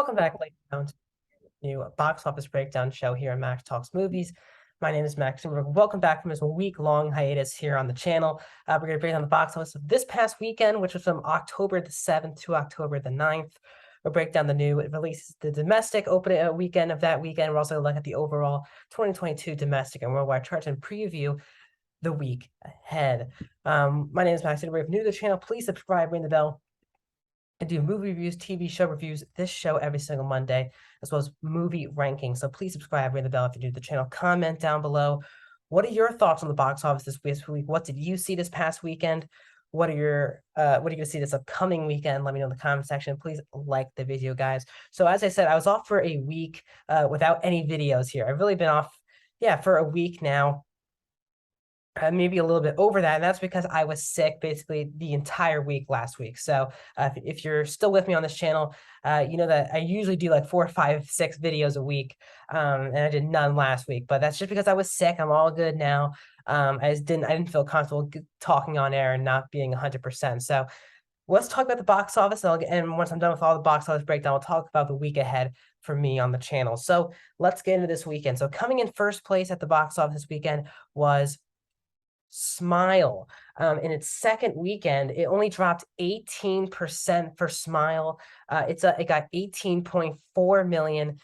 Welcome back, ladies and gentlemen, to the new box office breakdown show here on Max Talks Movies. My name is Max, and welcome back from this week-long hiatus here on the channel. We're going to break down the box office of this past weekend, which was from October the 7th to October the 9th. We'll break down the new releases, the domestic opening weekend of that weekend. We're also going to look at the overall 2022 domestic and worldwide charts and preview the week ahead. My name is Max, and if you're new to the channel, please subscribe, ring the bell. I do movie reviews, TV show reviews, this show every single Monday, as well as movie rankings. So please subscribe, ring the bell if you're new to the channel. Comment down below. What are your thoughts on the box office this week? What did you see this past weekend? What are you gonna see this upcoming weekend? Let me know in the comment section. Please like the video, guys. So as I said, I was off for a week without any videos here. I've really been off, for a week now. Maybe a little bit over that, and that's because I was sick basically the entire week last week. So if you're still with me on this channel, you know that I usually do like 4, 5, 6 videos a week, and I did none last week. But that's just because I was sick. I'm all good now. I didn't feel comfortable talking on air and not being 100%. So let's talk about the box office, and once I'm done with all the box office breakdown, we'll talk about the week ahead for me on the channel. So let's get into this weekend. So coming in first place at the box office this weekend was Smile. In its second weekend, it only dropped 18% for Smile. It got 18.4 million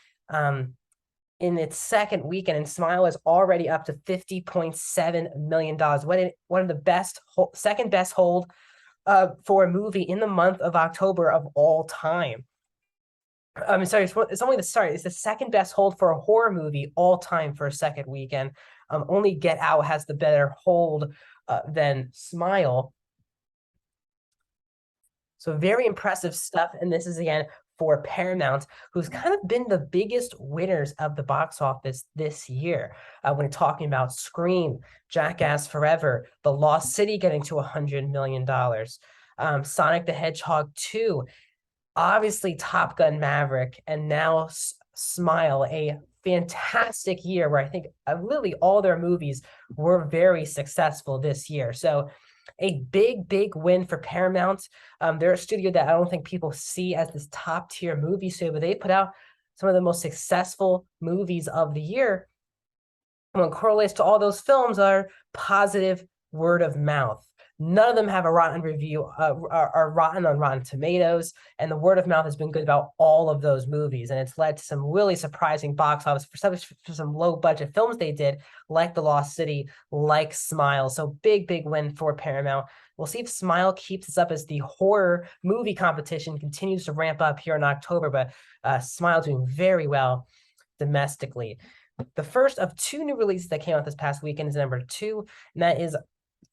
in its second weekend, and Smile is already up to $50.7 million. One of the best, second best hold for a movie in the month of October of all time. I'm sorry, it's the second best hold for a horror movie all time for a second weekend. Only Get Out has the better hold than Smile. So very impressive stuff. And this is, again, for Paramount, who's kind of been the biggest winners of the box office this year. When you're talking about Scream, Jackass Forever, The Lost City getting to $100 million, Sonic the Hedgehog 2, obviously Top Gun Maverick, and now Smile, a fantastic year where I think literally all their movies were very successful this year. So a big win for Paramount. They're a studio that I don't think people see as this top tier movie studio, but they put out some of the most successful movies of the year. And what correlates to all those films are positive word of mouth. None of them have a rotten review, are rotten on Rotten Tomatoes, and the word of mouth has been good about all of those movies, and it's led to some really surprising box office for some low budget films they did, like The Lost City, like Smile. So big win for Paramount. We'll see if Smile keeps this up as the horror movie competition continues to ramp up here in October, but Smile doing very well domestically. The first of 2 new releases that came out this past weekend is number 2, and that is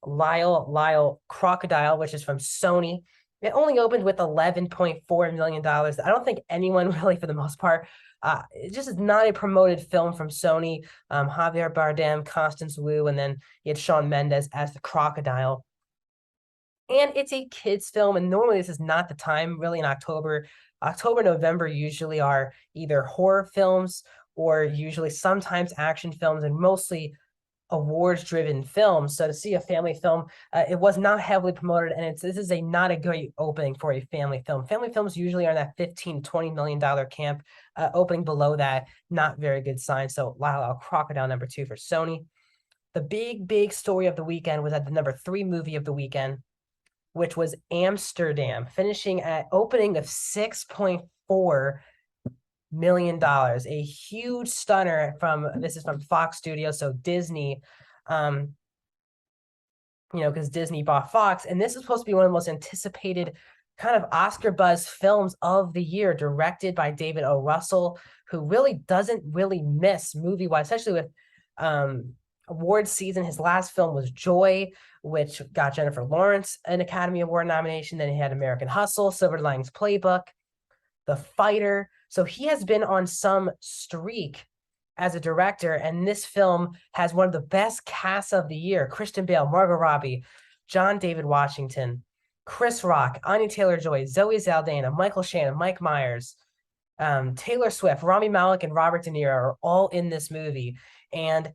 Lyle Crocodile, which is from Sony. It only opened with $11.4 million. I don't think anyone really, for the most part, it just is not a promoted film from Sony. Javier Bardem, Constance Wu, and then you had Shawn Mendes as the crocodile. And it's a kids film, and normally this is not the time, really, in October. November usually are either horror films or usually sometimes action films, and mostly awards-driven films. So to see a family film, it was not heavily promoted, and this is not a great opening for a family film. Family films usually are in that $15 to $20 million camp. Opening below that, not very good sign. So Lyle Crocodile, number 2 for Sony. The big story of the weekend was at the number 3 movie of the weekend, which was Amsterdam, finishing at opening of $6.4 million, a huge stunner this is from Fox Studios, so Disney, because Disney bought Fox, and this is supposed to be one of the most anticipated kind of Oscar buzz films of the year, directed by David O. Russell, who really doesn't miss movie-wise, especially with award season. His last film was Joy, which got Jennifer Lawrence an Academy Award nomination. Then he had American Hustle, Silver Linings Playbook, The Fighter. So he has been on some streak as a director, and this film has one of the best casts of the year: Christian Bale, Margot Robbie, John David Washington, Chris Rock, Anya Taylor-Joy, Zoe Saldana, Michael Shannon, Mike Myers, Taylor Swift, Rami Malek, and Robert De Niro are all in this movie. And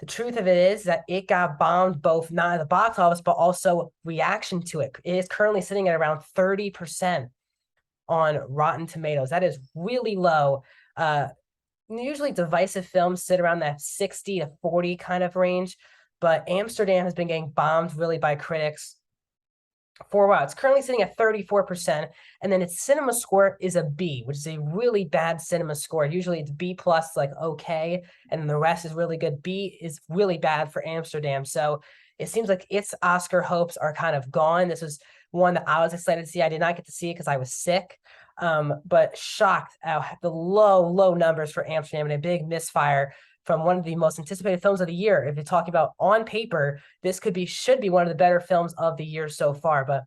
the truth of it is that it got bombed both not at the box office, but also reaction to it. It is currently sitting at around 30% on Rotten Tomatoes. That is really low. Usually divisive films sit around that 60 to 40 kind of range, but Amsterdam has been getting bombed really by critics for a while. It's currently sitting at 34%, and then its cinema score is a B, which is a really bad cinema score. Usually it's B plus, like okay, and then the rest is really good. B is really bad for Amsterdam. So it seems like its Oscar hopes are kind of gone. This was one that I was excited to see. I did not get to see it because I was sick. But shocked at the low numbers for Amsterdam and a big misfire from one of the most anticipated films of the year. If you're talking about on paper, this should be one of the better films of the year so far. But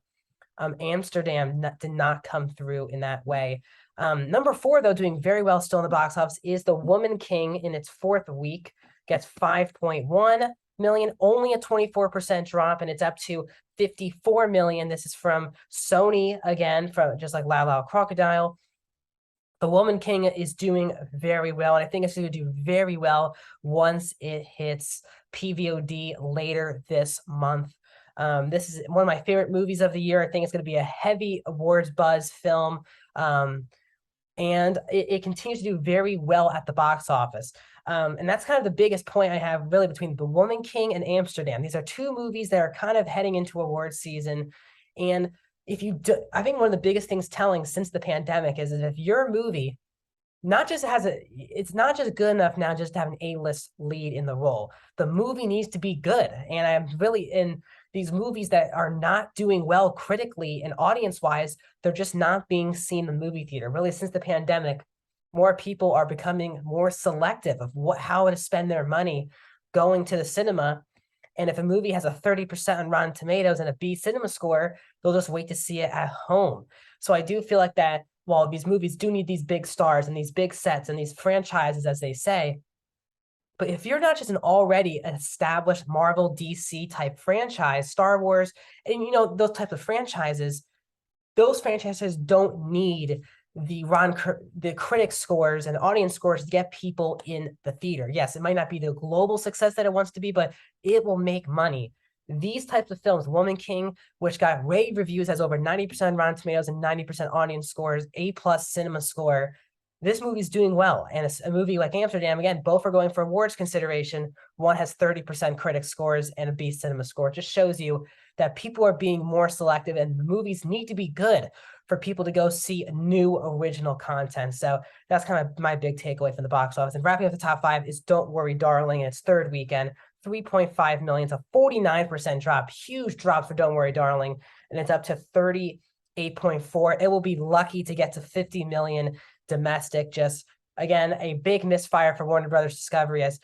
Amsterdam did not come through in that way. Number 4, though, doing very well still in the box office is The Woman King in its 4th week. Gets 5.1 million, only a 24% drop, and it's up to 54 million. This is from Sony again, from just like Loud Loud Crocodile. The Woman King is doing very well, and I think it's going to do very well once it hits PVOD later this month. This is one of my favorite movies of the year. I think it's going to be a heavy awards buzz film, and it continues to do very well at the box office. And that's kind of the biggest point I have really between The Woman King and Amsterdam. These are two movies that are kind of heading into awards season, and I think one of the biggest things telling since the pandemic is that if your movie it's not just good enough now just to have an A-list lead in the role. The movie needs to be good. And I'm really in these movies that are not doing well critically and audience-wise, they're just not being seen in the movie theater. Really, since the pandemic, more people are becoming more selective of how to spend their money going to the cinema. And if a movie has a 30% on Rotten Tomatoes and a B cinema score, they'll just wait to see it at home. So I do feel like that while these movies do need these big stars and these big sets and these franchises, as they say, but if you're not just an already established Marvel, DC type franchise, Star Wars, and those types of franchises, those franchises don't need the critic scores and audience scores to get people in the theater. Yes, it might not be the global success that it wants to be, but it will make money. These types of films, Woman King, which got rave reviews, has over 90% Rotten Tomatoes and 90% audience scores, A+ cinema score. This movie's doing well. And a movie like Amsterdam, again, both are going for awards consideration. One has 30% critic scores and a B cinema score. It just shows you that people are being more selective, and movies need to be good for people to go see new original content. So that's kind of my big takeaway from the box office. And wrapping up the top 5 is Don't Worry, Darling, in its 3rd weekend. 3.5 million, it's a 49% drop. Huge drop for Don't Worry, Darling. And it's up to 38.4. It will be lucky to get to 50 million domestic. Just, again, a big misfire for Warner Brothers Discovery, as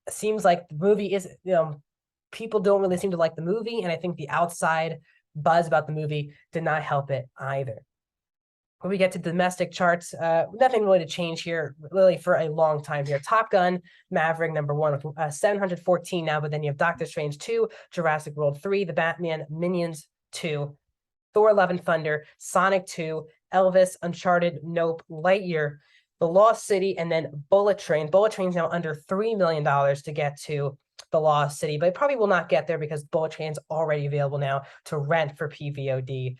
seems like the movie is, people don't really seem to like the movie. And I think the outside buzz about the movie did not help it either. When we get to domestic charts, nothing really to change here, really, for a long time here. Top Gun, Maverick, #1 with 714 now, but then you have Doctor Strange 2, Jurassic World 3, The Batman, Minions 2, Thor: Love and Thunder, Sonic 2, Elvis, Uncharted, Nope, Lightyear, The Lost City, and then Bullet Train. Bullet Train's now under $3 million to get to The Lost City, but it probably will not get there because Bullet Train's already available now to rent for PVOD.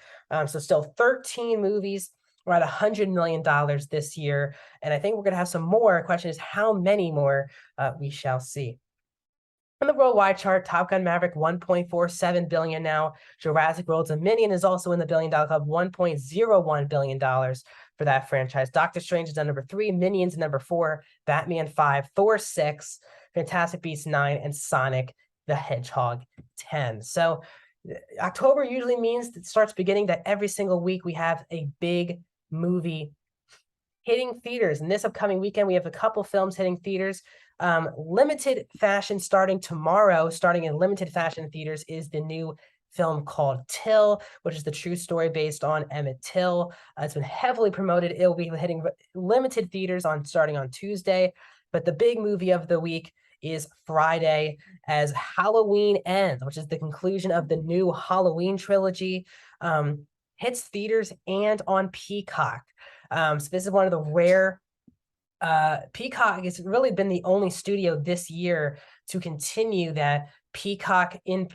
So still 13 movies. We're at $100 million this year, and I think we're going to have some more. The question is how many more we shall see. On the worldwide chart, Top Gun Maverick, 1.47 billion now. Jurassic World Dominion is also in the billion-dollar club, $1.01 billion for that franchise. Doctor Strange is at number 3, Minions number 4, Batman 5, Thor 6, Fantastic Beasts 9, and Sonic the Hedgehog 10. So October usually means it starts beginning that every single week we have a big movie hitting theaters. And this upcoming weekend, we have a couple films hitting theaters. Limited fashion starting tomorrow, starting in limited fashion theaters, is the new film called Till, which is the true story based on Emmett Till. It's been heavily promoted. It will be hitting limited theaters starting on Tuesday. But the big movie of the week is Friday, as Halloween Ends, which is the conclusion of the new Halloween trilogy, hits theaters and on Peacock. So this is one of the rare, Peacock has really been the only studio this year to continue that Peacock in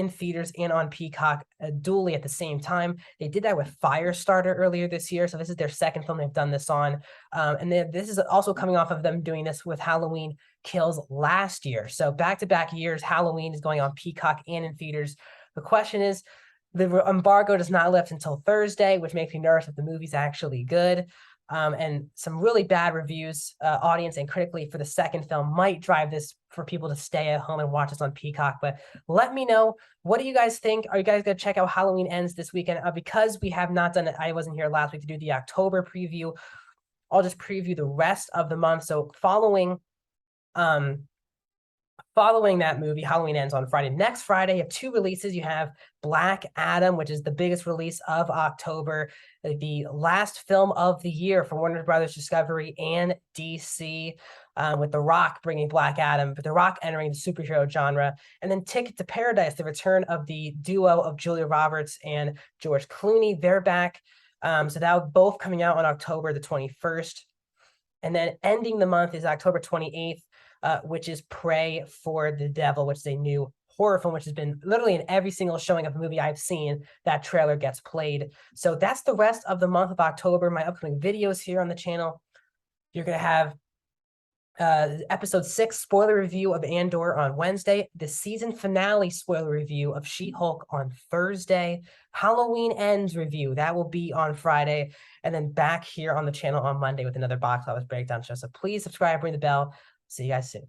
theaters and on Peacock dually at the same time. They did that with Firestarter earlier this year, so this is their second film they've done this on, and this is also coming off of them doing this with Halloween Kills last year. So back-to-back years, Halloween is going on Peacock and in theaters. The question is, the embargo does not lift until Thursday, which makes me nervous if the movie's actually good. And some really bad reviews, audience and critically, for the second film might drive this for people to stay at home and watch this on Peacock. But let me know, what do you guys think? Are you guys going to check out Halloween Ends this weekend? Because we have not done it, I wasn't here last week to do the October preview. I'll just preview the rest of the month. So following that movie, Halloween Ends on Friday. Next Friday, you have two releases. You have Black Adam, which is the biggest release of October, the last film of the year for Warner Brothers Discovery and DC, with The Rock bringing Black Adam, but The Rock entering the superhero genre. And then Ticket to Paradise, the return of the duo of Julia Roberts and George Clooney. They're back. So that will both coming out on October the 21st. And then ending the month is October 28th. Which is Pray for the Devil, which is a new horror film, which has been literally in every single showing of a movie I've seen, that trailer gets played. So that's the rest of the month of October. My upcoming videos here on the channel. You're going to have episode 6 spoiler review of Andor on Wednesday, the season finale spoiler review of She-Hulk on Thursday, Halloween Ends review, that will be on Friday, and then back here on the channel on Monday with another box office breakdown show. So please subscribe, ring the bell. See you guys soon.